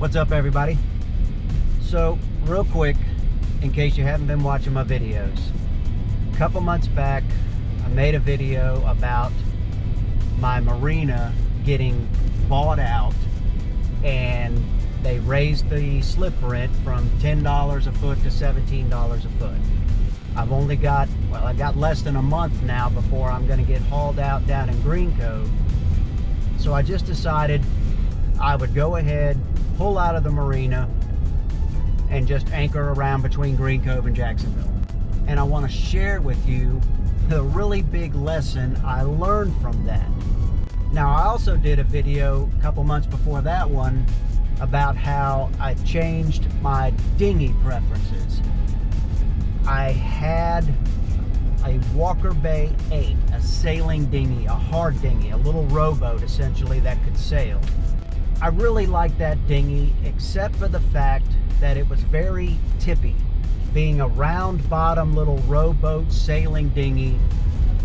What's up, everybody? So real quick, in case you haven't been watching my videos, a couple months back I made a video about my marina getting bought out, and they raised the slip rent from $10 a foot to $17 a foot. I've only got, well, I got less than a month now before I'm going to get hauled out down in Green Cove. So I just decided I would go ahead, pull out of the marina, and just anchor around between Green Cove and Jacksonville. And I want to share with you the really big lesson I learned from that. Now, I also did a video a couple months before that one about how I changed my dinghy preferences. I had a Walker Bay 8, a sailing dinghy, a hard dinghy, a little rowboat essentially that could sail. I really liked that dinghy, except for the fact that it was very tippy. Being a round bottom little rowboat sailing dinghy,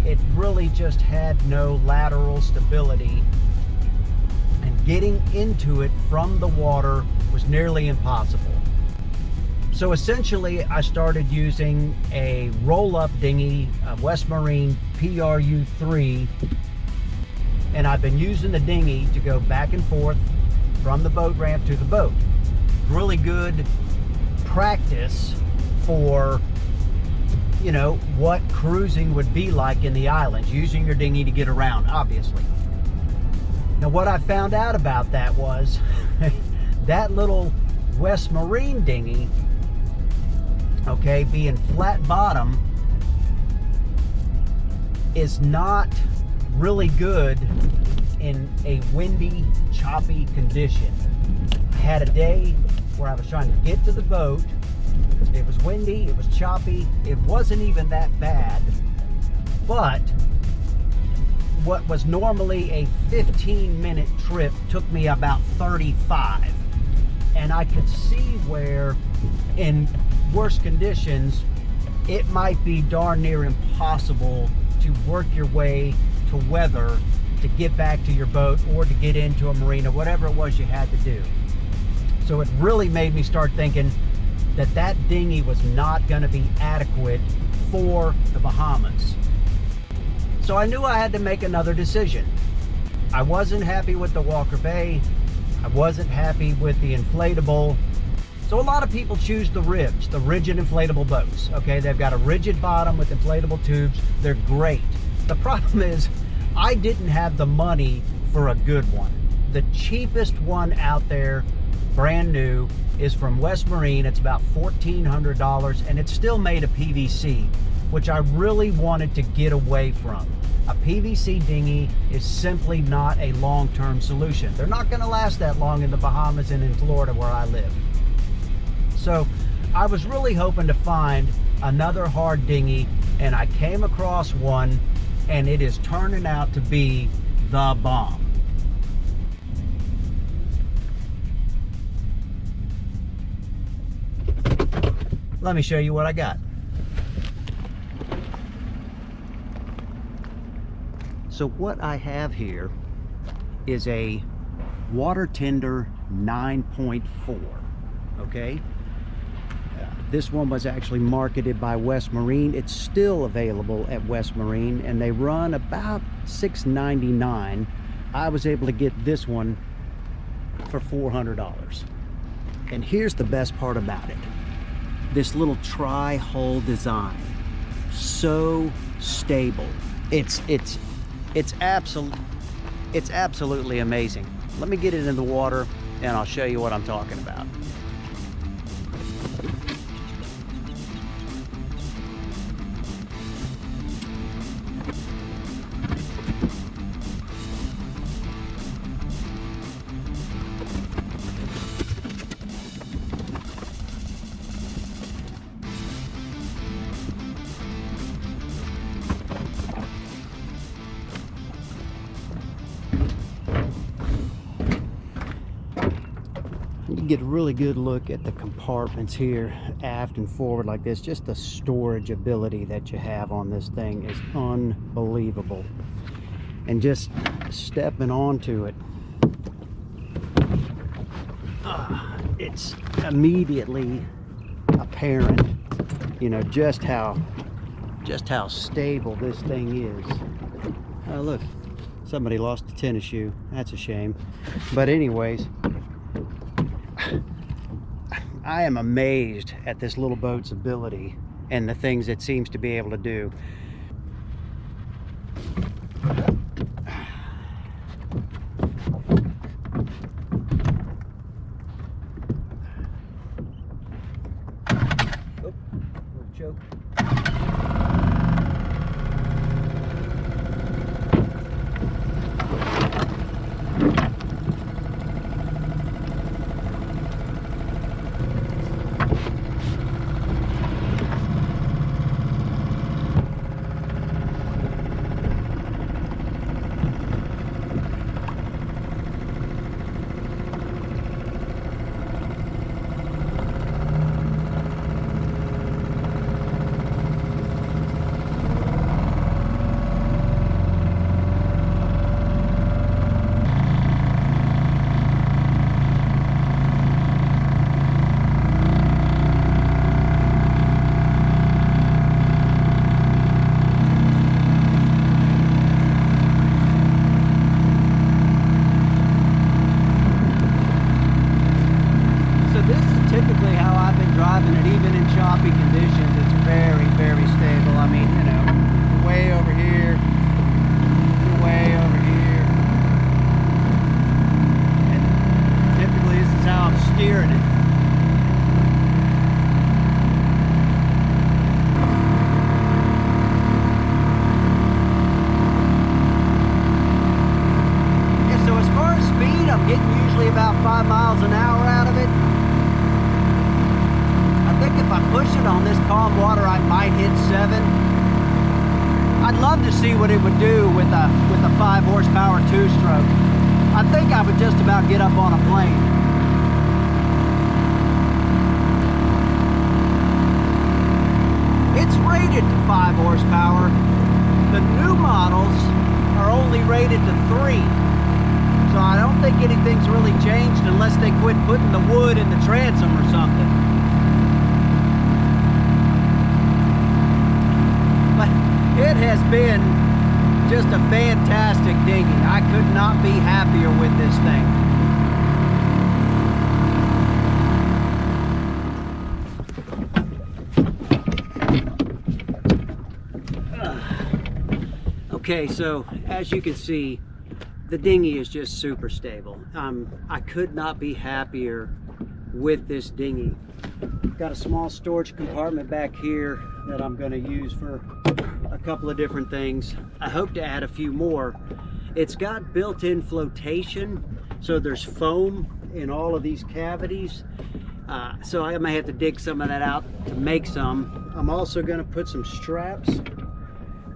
it really just had no lateral stability, and getting into it from the water was nearly impossible. So essentially I started using a roll-up dinghy, a West Marine PRU3, and I've been using the dinghy to go back and forth from the boat ramp to the boat. Really good practice for, you know, what cruising would be like in the islands, using your dinghy to get around, obviously. Now, what I found out about that was that little West Marine dinghy, okay, being flat bottom, is not really good in a windy, choppy condition. I had a day where I was trying to get to the boat. It was windy, it was choppy, it wasn't even that bad, but what was normally a 15-minute trip took me about 35. And I could see where in worse conditions it might be darn near impossible to work your way to weather to get back to your boat or to get into a marina, whatever it was you had to do. So it really made me start thinking that that dinghy was not going to be adequate for the Bahamas. So I knew I had to make another decision. I wasn't happy with the Walker Bay. I wasn't happy with the inflatable. So a lot of people choose the ribs, the rigid inflatable boats. Okay, they've got a rigid bottom with inflatable tubes. They're great. The problem is I didn't have the money for a good one. The cheapest one out there, brand new, is from West Marine. It's about $1,400, and it's still made of PVC, which I really wanted to get away from. A PVC dinghy is simply not a long-term solution. They're not going to last that long in the Bahamas and in Florida where I live. So I was really hoping to find another hard dinghy, and I came across one, and it is turning out to be the bomb. Let me show you what I got. So what I have here is a water tender 9.4, okay? This one was actually marketed by West Marine. It's still available at West Marine, and they run about $6.99. I was able to get this one for $400. And here's the best part about it. This little tri-hull design, so stable. It's absolutely amazing. Let me get it in the water and I'll show you what I'm talking about. You get a really good look at the compartments here, aft and forward like this. Just the storage ability that you have on this thing is unbelievable. And just stepping onto it, it's immediately apparent, you know, just how stable this thing is. Oh look, somebody lost a tennis shoe. That's a shame. But anyways, I am amazed at this little boat's ability and the things it seems to be able to do. Oh, little choke. Typically how I've been driving it, even in choppy conditions. It's very, very stable. I mean, you know, way over here, way over here. And typically this is how I'm steering it. Yeah, so as far as speed, I'm getting usually about 5 miles an hour out of it. I think if I push it on this calm water, I might hit 7. I'd love to see what it would do with a 5 horsepower 2-stroke. I think I would just about get up on a plane. It's rated to 5 horsepower. The new models are only rated to 3. So I don't think anything's really changed unless they quit putting the wood in the transom or something. It has been just a fantastic dinghy. I could not be happier with this thing. Okay, so as you can see, the dinghy is just super stable. I could not be happier with this dinghy. Got a small storage compartment back here that I'm going to use for a couple of different things. I hope to add a few more. It's got built-in flotation, so there's foam in all of these cavities. So I may have to dig some of that out to make some. I'm also going to put some straps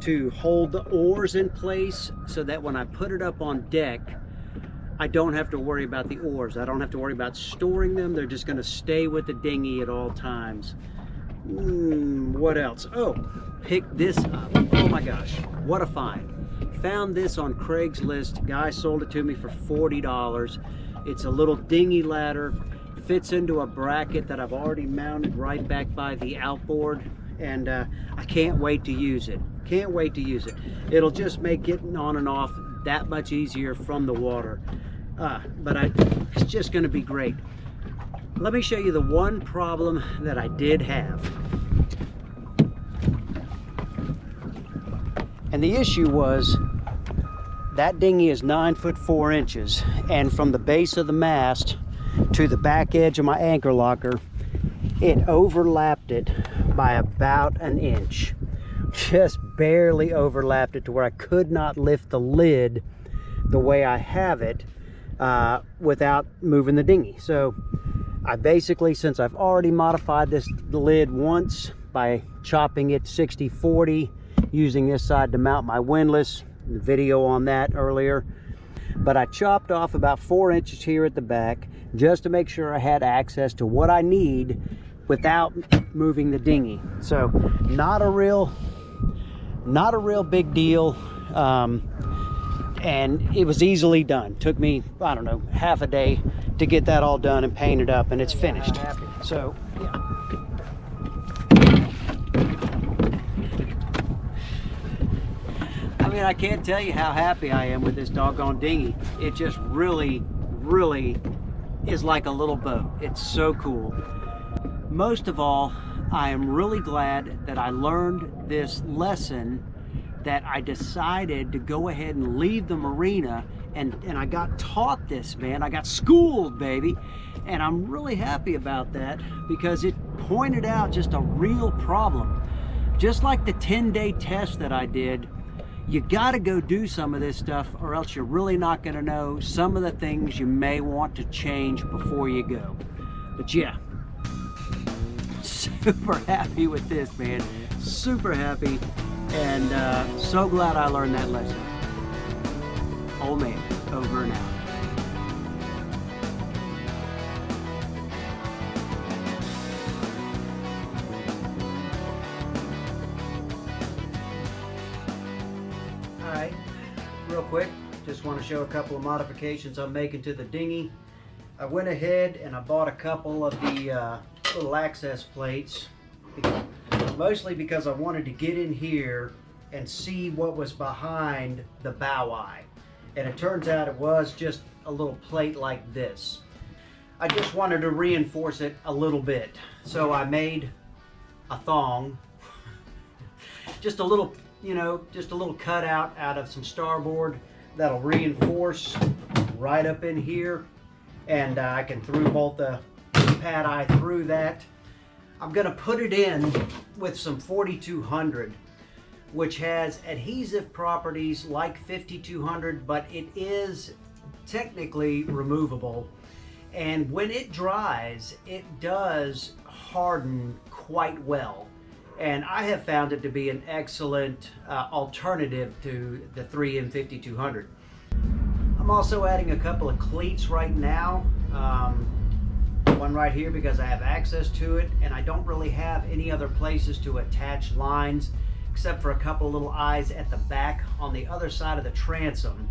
to hold the oars in place so that when I put it up on deck, I don't have to worry about the oars. I don't have to worry about storing them. They're just going to stay with the dinghy at all times. What else? Oh, picked this up. Oh my gosh, what a find. Found this on Craigslist. Guy sold it to me for $40. It's a little dinghy ladder. Fits into a bracket that I've already mounted right back by the outboard. And I can't wait to use it. Can't wait to use it. It'll just make getting on and off that much easier from the water. It's just going to be great. Let me show you the one problem that I did have. And the issue was that dinghy is 9 foot 4 inches, and from the base of the mast to the back edge of my anchor locker, it overlapped it by about an inch. Just barely overlapped it to where I could not lift the lid the way I have it without moving the dinghy. So I basically, since I've already modified this lid once by chopping it 60-40, using this side to mount my windlass, the video on that earlier, but I chopped off about 4 inches here at the back just to make sure I had access to what I need without moving the dinghy. So not a real big deal, and it was easily done. Took me, I don't know, half a day to get that all done and painted up, and it's finished. So yeah. I mean, I can't tell you how happy I am with this doggone dinghy. It just really is like a little boat. It's so cool. Most of all, I am really glad that I learned this lesson, that I decided to go ahead and leave the marina, and I got taught this, man. I got schooled, baby. And I'm really happy about that, because it pointed out just a real problem. Just like the 10-day test that I did, you gotta go do some of this stuff, or else you're really not gonna know some of the things you may want to change before you go. But yeah, super happy with this, man. Super happy, and so glad I learned that lesson. Old man, over and out. Alright, real quick, just want to show a couple of modifications I'm making to the dinghy. I went ahead and I bought a couple of the little access plates, mostly because I wanted to get in here and see what was behind the bow eye. And it turns out it was just a little plate like this. I just wanted to reinforce it a little bit. So I made a thong, just a little, you know, just a little cutout out of some starboard that'll reinforce right up in here. And I can bolt the pad eye through that. I'm gonna put it in with some 4200, which has adhesive properties like 5200, but it is technically removable. And when it dries, it does harden quite well. And I have found it to be an excellent alternative to the 3M 5200. I'm also adding a couple of cleats right now. One right here because I have access to it, and I don't really have any other places to attach lines except for a couple little eyes at the back on the other side of the transom.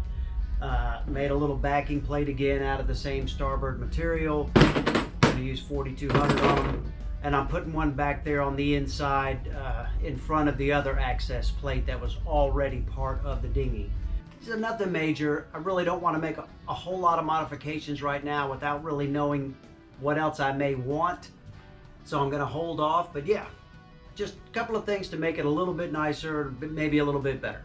Made a little backing plate again out of the same starboard material. I'm going to use 4200 on them, and I'm putting one back there on the inside in front of the other access plate that was already part of the dinghy. So nothing major. I really don't want to make a whole lot of modifications right now without really knowing what else I may want. So I'm going to hold off, but yeah, just a couple of things to make it a little bit nicer, maybe a little bit better.